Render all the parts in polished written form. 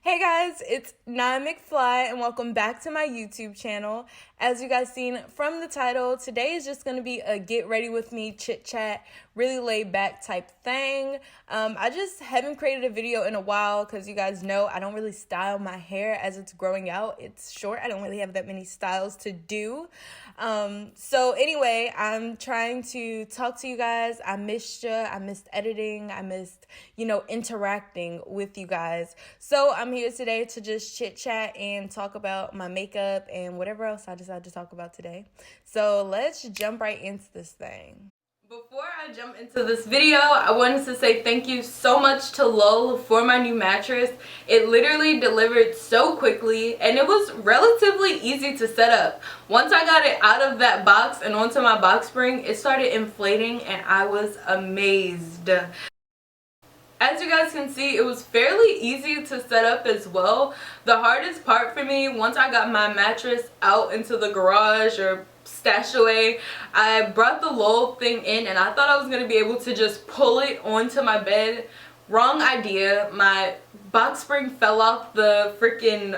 Hey guys, it's nymcfly and welcome back to my YouTube channel. As you guys seen from the title, today is just going to be a get ready with me chit chat, really laid back type thing. I just haven't created a video in a while because you guys know I don't really style my hair as it's growing out. It's short. I don't really have that many styles to do. So anyway, I'm trying to talk to you guys. I missed you. I missed editing. I missed, interacting with you guys. So I'm here today to just chit chat and talk about my makeup and whatever else I decide to talk about today. So let's jump right into this thing. Before I jump into this video, I wanted to say thank you so much to Yall for my new mattress. It literally delivered so quickly and it was relatively easy to set up. Once I got it out of that box and onto my box spring, it started inflating and I was amazed. As you guys can see, it was fairly easy to set up as well. The hardest part for me, once I got my mattress out into the garage or stashed away, I brought the Yall thing in and I thought I was going to be able to just pull it onto my bed. Wrong idea. My box spring fell off the freaking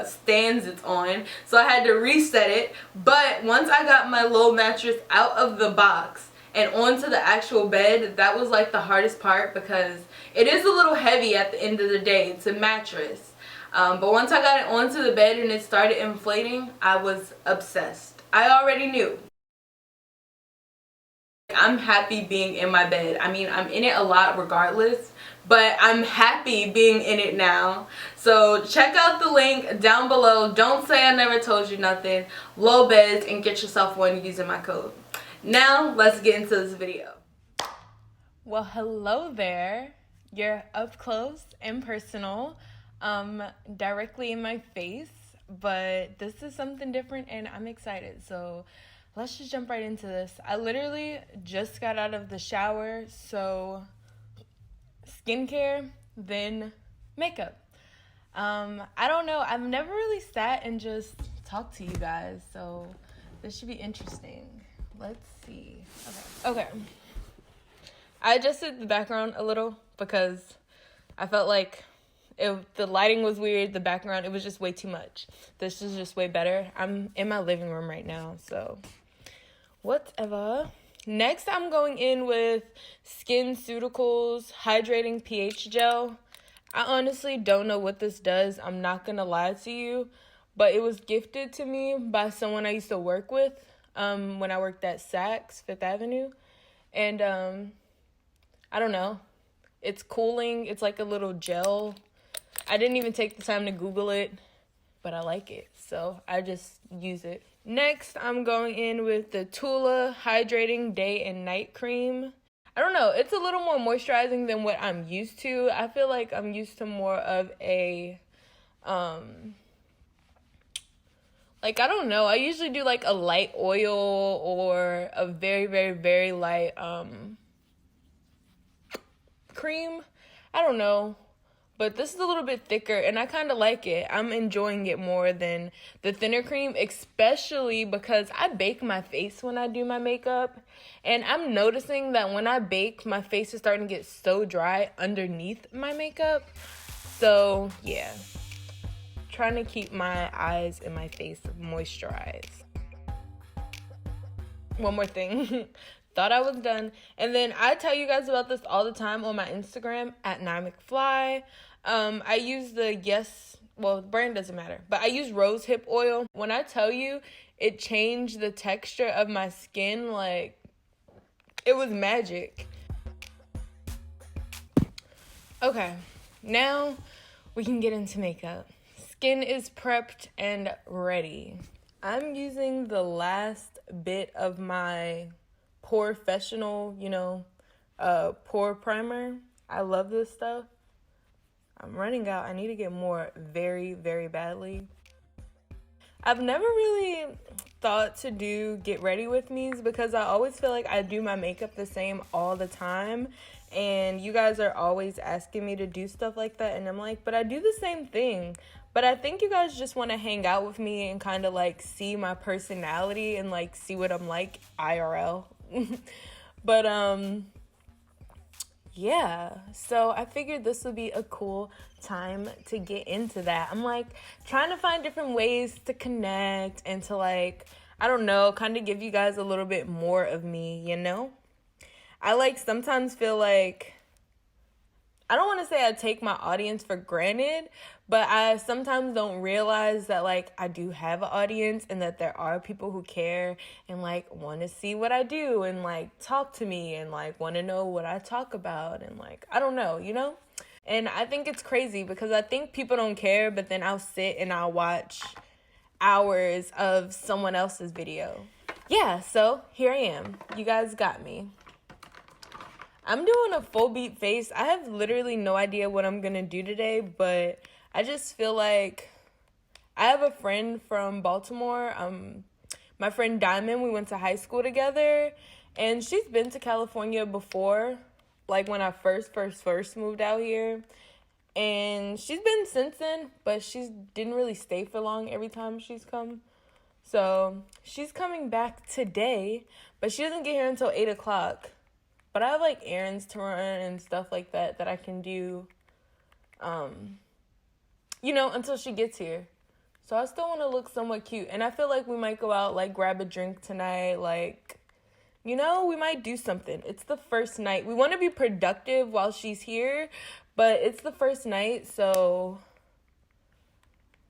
stands it's on, so I had to reset it. But once I got my Yall mattress out of the box and onto the actual bed, that was like the hardest part because it is a little heavy at the end of the day. It's a mattress. But once I got it onto the bed and it started inflating, I was obsessed. I already knew. I'm happy being in my bed. I mean, I'm in it a lot regardless, but I'm happy being in it now. So check out the link down below. Don't say I never told you nothing. Yall beds and get yourself one using my code. Now, let's get into this video. Well, hello there. You're up close and personal, directly in my face, but this is something different and I'm excited. So let's just jump right into this. I literally just got out of the shower, so skincare, then makeup. I don't know. I've never really sat and just talked to you guys, so this should be interesting. Let's see. Okay. I adjusted the background a little because I felt like the lighting was weird, the background, it was just way too much. This is just way better. I'm in my living room right now, so whatever. Next, I'm going in with SkinCeuticals Hydrating pH Gel. I honestly don't know what this does. I'm not going to lie to you, but it was gifted to me by someone I used to work with when I worked at Saks, Fifth Avenue. And I don't know. It's cooling. It's like a little gel. I didn't even take the time to Google it, but I like it, so I just use it. Next, I'm going in with the Tula Hydrating Day and Night Cream. I don't know. It's a little more moisturizing than what I'm used to. I feel like I'm used to more of a, I don't know. I usually do like a light oil or a very, very, very light, cream. I don't know, but this is a little bit thicker and I kind of like it. I'm enjoying it more than the thinner cream, especially because I bake my face when I do my makeup, and I'm noticing that when I bake, my face is starting to get so dry underneath my makeup. So yeah, trying to keep my eyes and my face moisturized. One more thing. Thought I was done. And then I tell you guys about this all the time on my Instagram at @nymcfly. I use the the brand doesn't matter, but I use rose hip oil. When I tell you it changed the texture of my skin, like it was magic. Okay, now we can get into makeup. Skin is prepped and ready. I'm using the last bit of my Professional, pore primer. I love this stuff. I'm running out. I need to get more very, very badly. I've never really thought to do get ready with me's because I always feel like I do my makeup the same all the time. And you guys are always asking me to do stuff like that. And I'm like, but I do the same thing. But I think you guys just want to hang out with me and kind of like see my personality and like see what I'm like IRL. But yeah, so I figured this would be a cool time to get into that. I'm like trying to find different ways to connect and to like, I don't know, kind of give you guys a little bit more of me, you know? I like sometimes feel like, I don't want to say I take my audience for granted, but I sometimes don't realize that like I do have an audience and that there are people who care and like want to see what I do and like talk to me and like want to know what I talk about and like, I don't know, you know? And I think it's crazy because I think people don't care, but then I'll sit and I'll watch hours of someone else's video. Yeah, so here I am. You guys got me. I'm doing a full beat face. I have literally no idea what I'm gonna do today, but I just feel like I have a friend from Baltimore. My friend Diamond, we went to high school together, and she's been to California before, like when I first moved out here. And she's been since then, but she didn't really stay for long every time she's come. So she's coming back today, but she doesn't get here until 8 o'clock. But I have, like, errands to run and stuff like that I can do, you know, until she gets here. So I still want to look somewhat cute. And I feel like we might go out, like, grab a drink tonight. Like, you know, we might do something. It's the first night. We want to be productive while she's here, but it's the first night. So,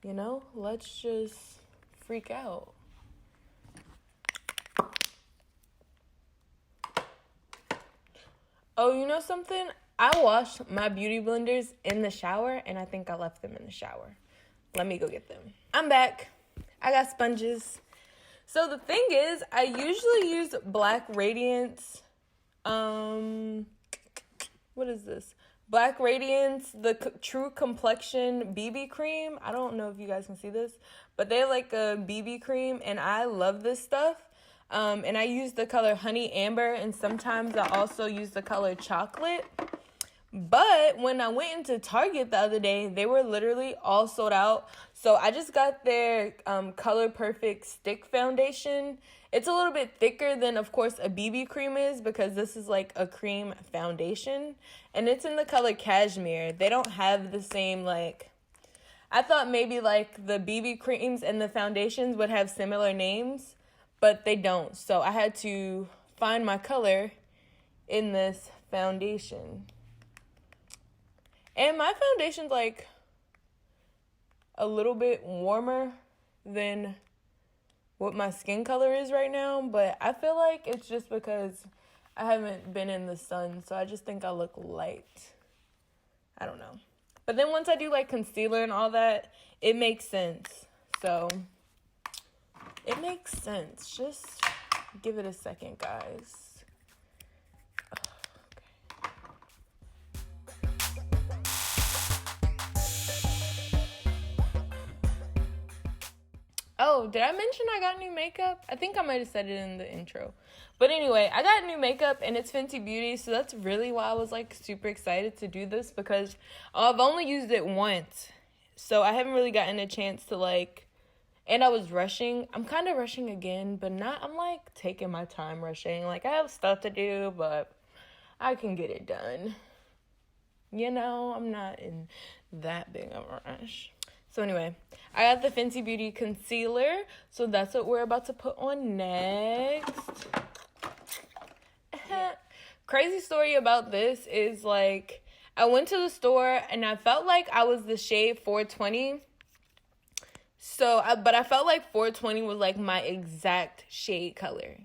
you know, let's just freak out. Oh, you know something? I washed my beauty blenders in the shower, and I think I left them in the shower. Let me go get them. I'm back. I got sponges. So the thing is, I usually use Black Radiance. What is this? Black Radiance, the True Complexion BB cream. I don't know if you guys can see this, but they have like a BB cream, and I love this stuff. And I use the color Honey Amber, and sometimes I also use the color Chocolate. But when I went into Target the other day, they were literally all sold out. So I just got their Color Perfect Stick Foundation. It's a little bit thicker than, of course, a BB cream is, because this is like a cream foundation. And it's in the color Cashmere. They don't have the same, like, I thought maybe like the BB creams and the foundations would have similar names, but they don't. So I had to find my color in this foundation. And my foundation's like a little bit warmer than what my skin color is right now, but I feel like it's just because I haven't been in the sun, so I just think I look light. I don't know. But then once I do like concealer and all that, it makes sense. So it makes sense. Just give it a second, guys. Oh, did I mention I got new makeup? I think I might have said it in the intro. But anyway, I got new makeup, and it's Fenty Beauty, so that's really why I was, like, super excited to do this, because I've only used it once. So I haven't really gotten a chance to, like, and I was rushing. I'm kind of rushing again, but not, I'm, like, taking my time rushing. Like, I have stuff to do, but I can get it done. You know, I'm not in that big of a rush. So anyway, I got the Fenty Beauty concealer, so that's what we're about to put on next. Crazy story about this is, like, I went to the store and I felt like I was the shade 420. But I felt like 420 was like my exact shade color.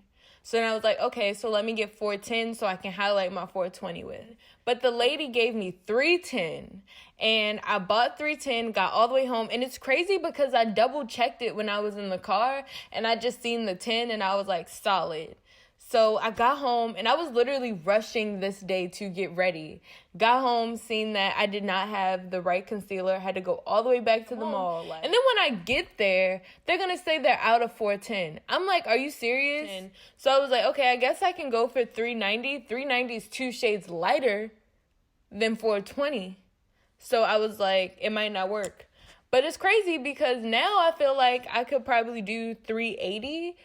So then I was like, okay, so let me get 410 so I can highlight my 420 with. But the lady gave me 310, and I bought 310, got all the way home. And it's crazy because I double checked it when I was in the car, and I just seen the 10, and I was like, solid. So I got home, and I was literally rushing this day to get ready. Got home, seen that I did not have the right concealer, had to go all the way back to the mall. And then when I get there, they're going to say they're out of 410. I'm like, are you serious? So I was like, okay, I guess I can go for 390. 390 is 2 shades lighter than 420. So I was like, it might not work. But it's crazy because now I feel like I could probably do 380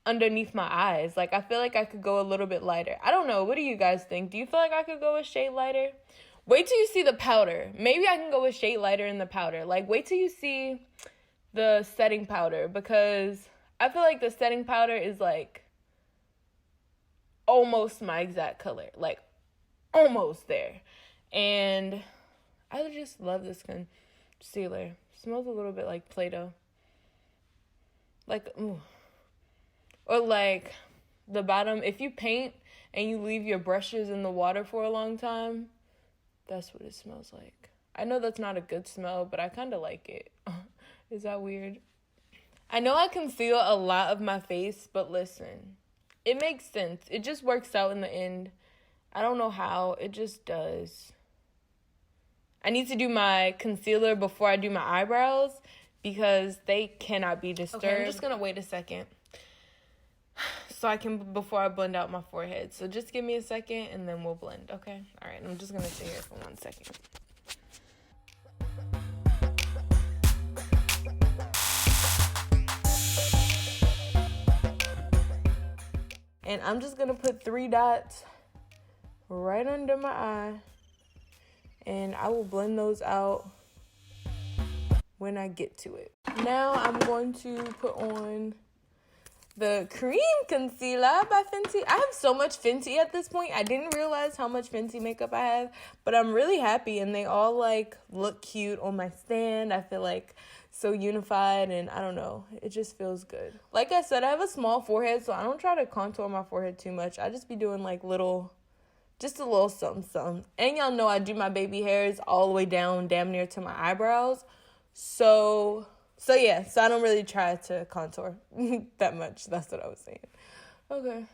underneath my eyes. Like, I feel like I could go a little bit lighter. I don't know. What do you guys think? Do you feel like I could go a shade lighter? Wait till you see the powder. Maybe I can go with shade lighter in the powder. Like, wait till you see the setting powder, because I feel like the setting powder is, like, almost my exact color. Like, almost there. And I just love this concealer. It smells a little bit like Play-Doh. Like, ooh. Or, like, the bottom, if you paint and you leave your brushes in the water for a long time, that's what it smells like. I know that's not a good smell, but I kind of like it. Is that weird? I know I conceal a lot of my face, but listen, it makes sense. It just works out in the end. I don't know how. It just does. I need to do my concealer before I do my eyebrows because they cannot be disturbed. Okay, I'm just going to wait a second so I can, before I blend out my forehead. So just give me a second and then we'll blend, okay? All right, I'm just going to sit here for 1 second. And I'm just going to put 3 dots right under my eye. And I will blend those out when I get to it. Now I'm going to put on the cream concealer by Fenty. I have so much Fenty at this point. I didn't realize how much Fenty makeup I have, but I'm really happy, and they all like look cute on my stand. I feel like so unified, and I don't know, it just feels good. Like I said, I have a small forehead, so I don't try to contour my forehead too much. I just be doing like just a little something, something. And y'all know I do my baby hairs all the way down, damn near to my eyebrows. So yeah, so I don't really try to contour that much. That's what I was saying. Okay.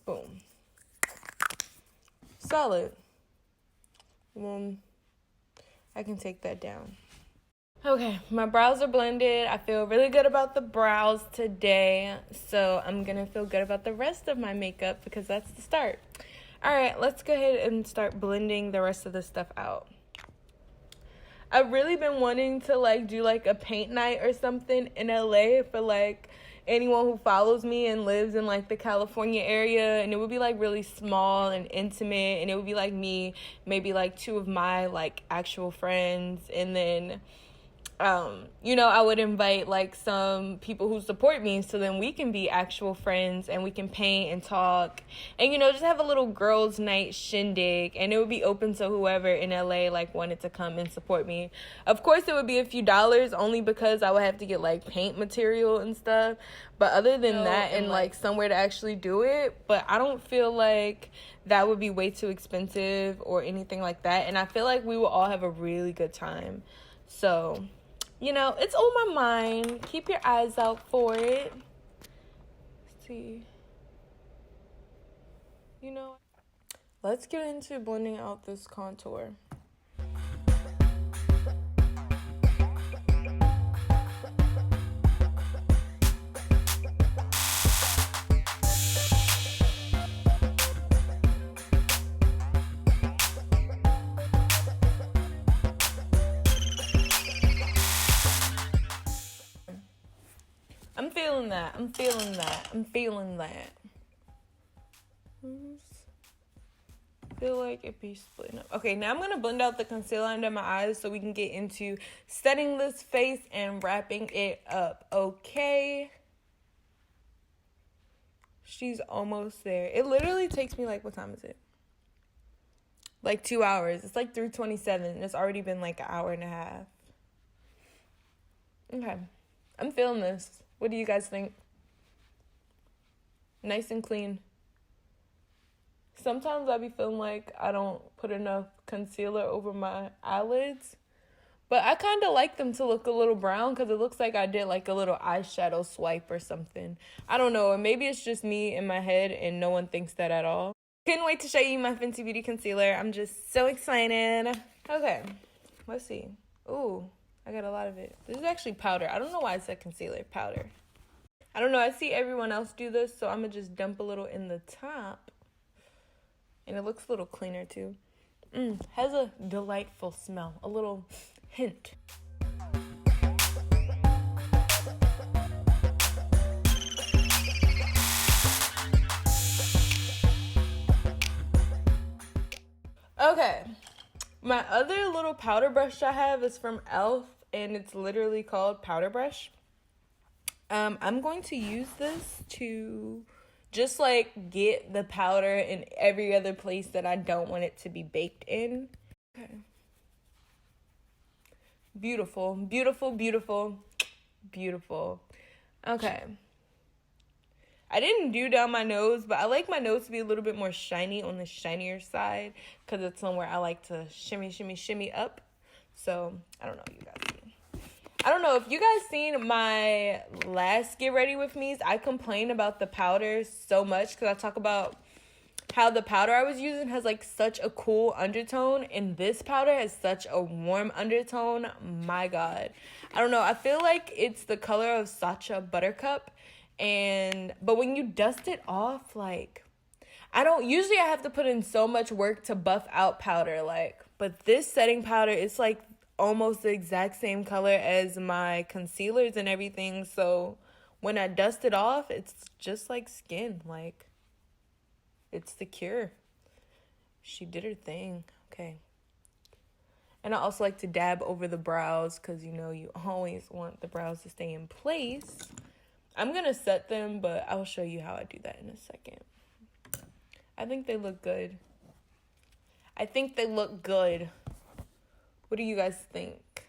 Boom. Solid. I can take that down. Okay, my brows are blended. I feel really good about the brows today. So I'm going to feel good about the rest of my makeup because that's the start. All right, let's go ahead and start blending the rest of the stuff out. I've really been wanting to like do like a paint night or something in LA for like anyone who follows me and lives in like the California area, and it would be like really small and intimate, and it would be like me, maybe like 2 of my like actual friends, and then I would invite like some people who support me, so then we can be actual friends and we can paint and talk and, just have a little girls' night shindig, and it would be open to whoever in LA like wanted to come and support me. Of course, it would be a few dollars only because I would have to get like paint material and stuff. But other than that, and like somewhere to actually do it, but I don't feel like that would be way too expensive or anything like that. And I feel like we will all have a really good time. So, it's on my mind. Keep your eyes out for it. Let's see. Let's get into blending out this contour. I'm feeling that. I feel like it be splitting up. Okay, now I'm going to blend out the concealer under my eyes so we can get into setting this face and wrapping it up. Okay. She's almost there. It literally takes me like, what time is it? Like 2 hours. It's like 3:27. It's already been like an hour and a half. Okay. I'm feeling this. What do you guys think? Nice and clean. Sometimes I be feeling like I don't put enough concealer over my eyelids. But I kind of like them to look a little brown because it looks like I did like a little eyeshadow swipe or something. I don't know. Or maybe it's just me in my head and no one thinks that at all. Couldn't wait to show you my Fenty Beauty concealer. I'm just so excited. Okay. Let's see. Ooh. I got a lot of it. This is actually powder. I don't know why I said concealer. Powder. I don't know. I see everyone else do this, so I'm going to just dump a little in the top. And it looks a little cleaner, too. Has a delightful smell. A little hint. Okay. My other little powder brush I have is from e.l.f. and it's literally called Powder Brush. I'm going to use this to just like get the powder in every other place that I don't want it to be baked in. Okay. Beautiful, beautiful, beautiful, beautiful. Okay. I didn't do down my nose, but I like my nose to be a little bit more shiny on the shinier side because it's somewhere I like to shimmy, shimmy, shimmy up. So, I don't know, you guys see. I don't know if you guys seen my last Get Ready With Me's. I complain about the powder so much because I talk about how the powder I was using has like such a cool undertone, and this powder has such a warm undertone. My God. I don't know. I feel like it's the color of Sacha Buttercup. But when you dust it off, like, usually I have to put in so much work to buff out powder, like, but this setting powder, it's like almost the exact same color as my concealers and everything. So when I dust it off, it's just like skin, like, it's the cure. She did her thing. Okay. And I also like to dab over the brows because, you know, you always want the brows to stay in place. I'm going to set them, but I'll show you how I do that in a second. I think they look good. I think they look good. What do you guys think?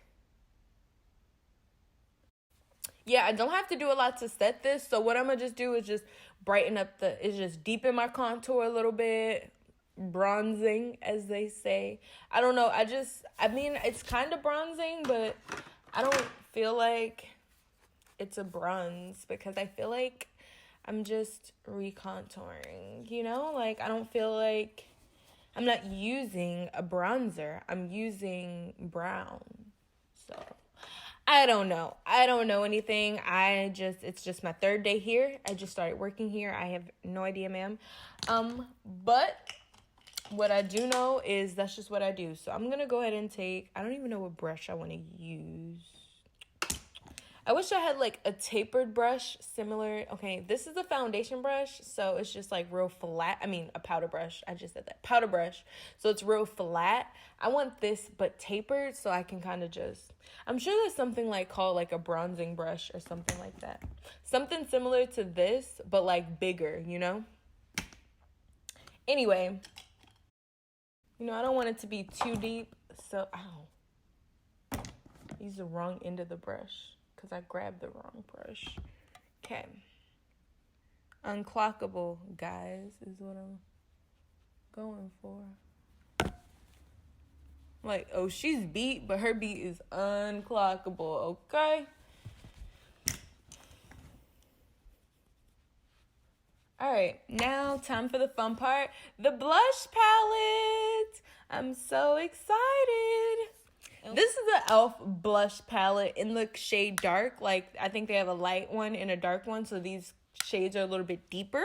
Yeah, I don't have to do a lot to set this. So what I'm going to just do is just brighten up just deepen my contour a little bit. Bronzing, as they say. I don't know. I mean, it's kind of bronzing, but I don't feel like it's a bronze because I feel like I'm just recontouring, you know? Like, I don't feel like I'm not using a bronzer. I'm using brown. So, I don't know. I don't know anything. It's just my third day here. I just started working here. I have no idea, ma'am. But what I do know is that's just what I do. So, I'm going to go ahead and I don't even know what brush I want to use. I wish I had like a tapered brush similar. Okay, this is a foundation brush, so it's just like real flat. I mean, a powder brush. I just said that. Powder brush. So it's real flat. I want this but tapered so I can kind of I'm sure there's something like called like a bronzing brush or something like that. Something similar to this, but like bigger, you know? Anyway, you know, I don't want it to be too deep, so, ow. Use the wrong end of the brush. Because I grabbed the wrong brush. Okay. Unclockable, guys, is what I'm going for. Like, oh, she's beat, but her beat is unclockable, okay? Alright, now time for the fun part. The blush palette! I'm so excited! This is the e.l.f. blush palette in the shade dark. Like, I think they have a light one and a dark one, so these shades are a little bit deeper.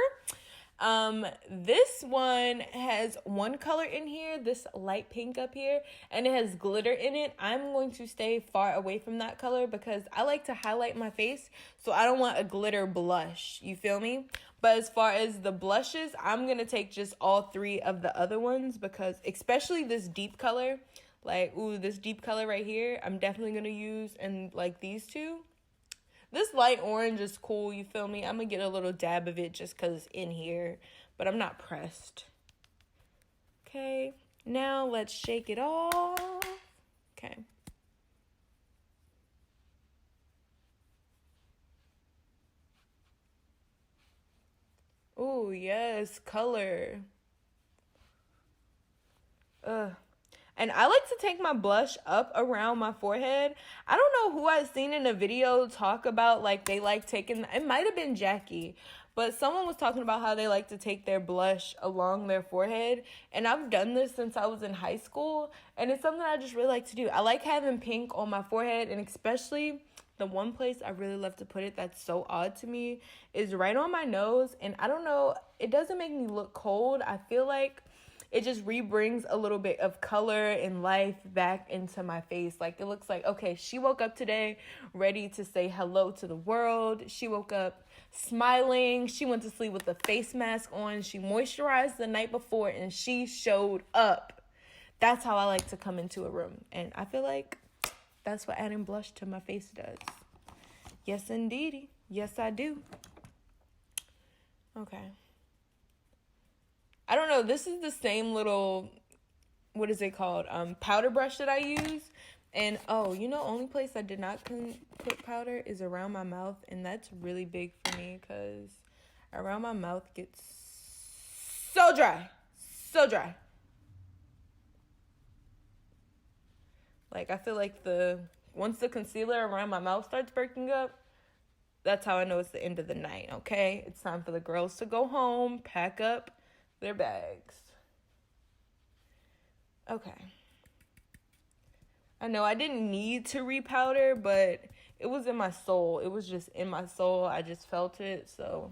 This one has one color in here, this light pink up here, and it has glitter in it. I'm going to stay far away from that color because I like to highlight my face, so I don't want a glitter blush. You feel me? But as far as the blushes, I'm going to take just all three of the other ones because especially this deep color, like, ooh, this deep color right here, I'm definitely going to use, and, like, these two. This light orange is cool, you feel me? I'm going to get a little dab of it just because it's in here, but I'm not pressed. Okay, now let's shake it off. Okay. Ooh, yes, color. Ugh. And I like to take my blush up around my forehead. I don't know who I've seen in a video talk about, like, they like taking, it might have been Jackie, but someone was talking about how they like to take their blush along their forehead. And I've done this since I was in high school, and it's something I just really like to do. I like having pink on my forehead, and especially the one place I really love to put it that's so odd to me is right on my nose. And I don't know, it doesn't make me look cold. I feel like it just re-brings a little bit of color and life back into my face. Like, it looks like, okay, she woke up today ready to say hello to the world. She woke up smiling. She went to sleep with a face mask on. She moisturized the night before, and she showed up. That's how I like to come into a room. And I feel like that's what adding blush to my face does. Yes, indeedy. Yes, I do. Okay. I don't know. This is the same little, what is it called? Powder brush that I use. And, oh, you know, only place I did not put powder is around my mouth. And that's really big for me because around my mouth gets so dry. So dry. Like, I feel like once the concealer around my mouth starts breaking up, that's how I know it's the end of the night, okay? It's time for the girls to go home, pack up their bags. Okay. I know I didn't need to repowder, but it was in my soul. It was just in my soul. I just felt it, so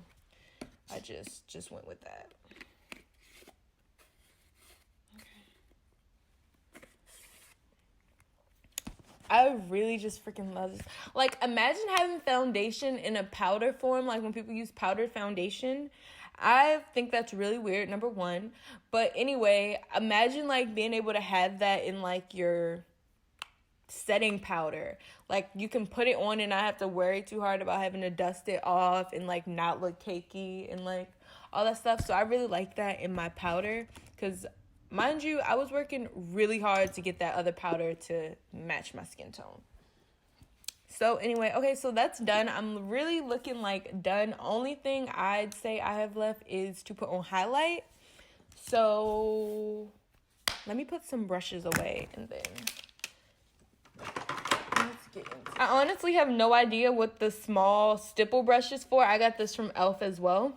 I just went with that. I really just freaking love this. Like, imagine having foundation in a powder form, like when people use powdered foundation. I think that's really weird, number one. But anyway, imagine, like, being able to have that in, like, your setting powder. Like, you can put it on and not have to worry too hard about having to dust it off and, like, not look cakey and, like, all that stuff. So I really like that in my powder because, mind you, I was working really hard to get that other powder to match my skin tone. So anyway, okay, so that's done. I'm really looking like done. Only thing I'd say I have left is to put on highlight. So let me put some brushes away and then let's get into it. I honestly have no idea what the small stipple brush is for. I got this from e.l.f. as well.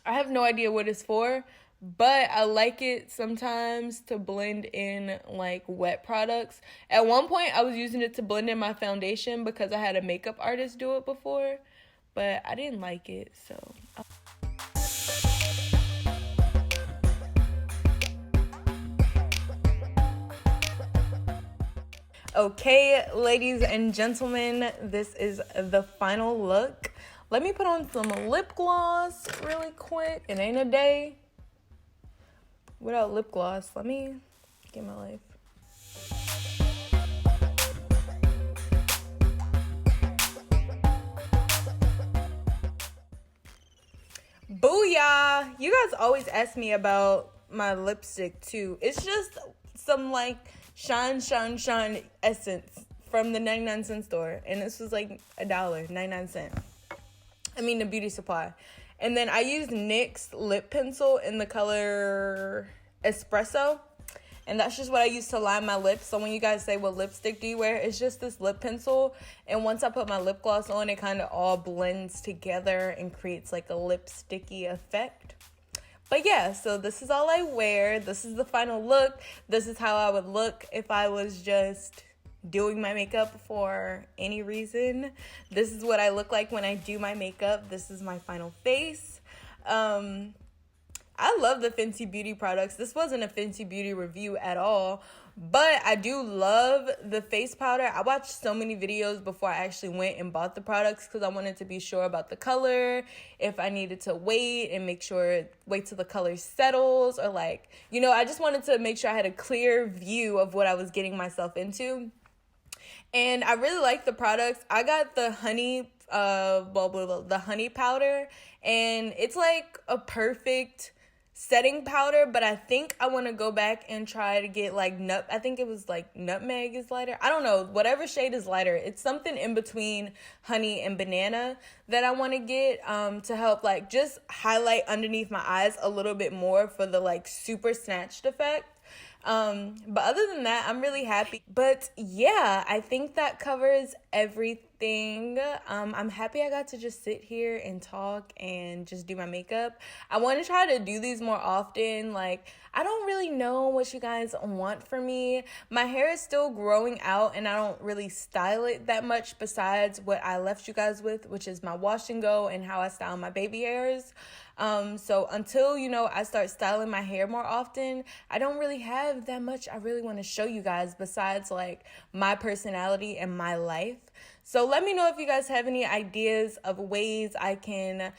I have no idea what it's for, but I like it sometimes to blend in like wet products. At one point, I was using it to blend in my foundation because I had a makeup artist do it before, but I didn't like it, so. Okay, ladies and gentlemen, this is the final look. Let me put on some lip gloss really quick. It ain't a day without lip gloss. Let me get my life. Booyah! You guys always ask me about my lipstick too. It's just some like shine essence from the 99-cent store. And this was like $1, 99 cents. I mean the beauty supply. And then I used NYX lip pencil in the color Espresso. And that's just what I use to line my lips. So when you guys say, what lipstick do you wear? It's just this lip pencil. And once I put my lip gloss on, it kind of all blends together and creates like a lipsticky effect. But yeah, so this is all I wear. This is the final look. This is how I would look if I was just doing my makeup for any reason. This is what I look like when I do my makeup. This is my final face. I love the Fenty Beauty products. This wasn't a Fenty Beauty review at all, but I do love the face powder. I watched so many videos before I actually went and bought the products because I wanted to be sure about the color, if I needed to wait and wait till the color settles, or like, you know, I just wanted to make sure I had a clear view of what I was getting myself into. And I really like the products. I got the honey, the honey powder, and it's like a perfect setting powder, but I think I want to go back and try to get like I think it was like nutmeg is lighter. I don't know, whatever shade is lighter. It's something in between honey and banana that I want to get to help like just highlight underneath my eyes a little bit more for the like super snatched effect. But other than that, I'm really happy. But yeah, I think that covers everything. I'm happy I got to just sit here and talk and just do my makeup. I want to try to do these more often. Like, I don't really know what you guys want from me. My hair is still growing out and I don't really style it that much besides what I left you guys with, which is my wash and go and how I style my baby hairs. So until, I start styling my hair more often, I don't really have that much I really want to show you guys besides like my personality and my life. So let me know if you guys have any ideas of ways I can,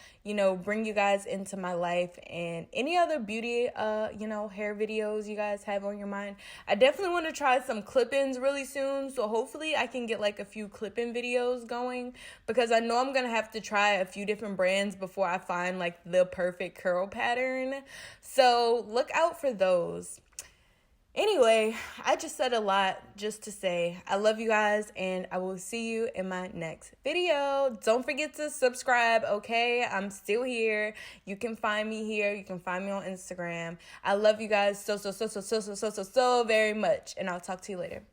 bring you guys into my life, and any other beauty, hair videos you guys have on your mind. I definitely want to try some clip-ins really soon. So hopefully I can get like a few clip-in videos going, because I know I'm going to have to try a few different brands before I find like the perfect curl pattern. So look out for those. Anyway, I just said a lot just to say I love you guys, and I will see you in my next video. Don't forget to subscribe, okay? I'm still here. You can find me here. You can find me on Instagram. I love you guys so very much, and I'll talk to you later.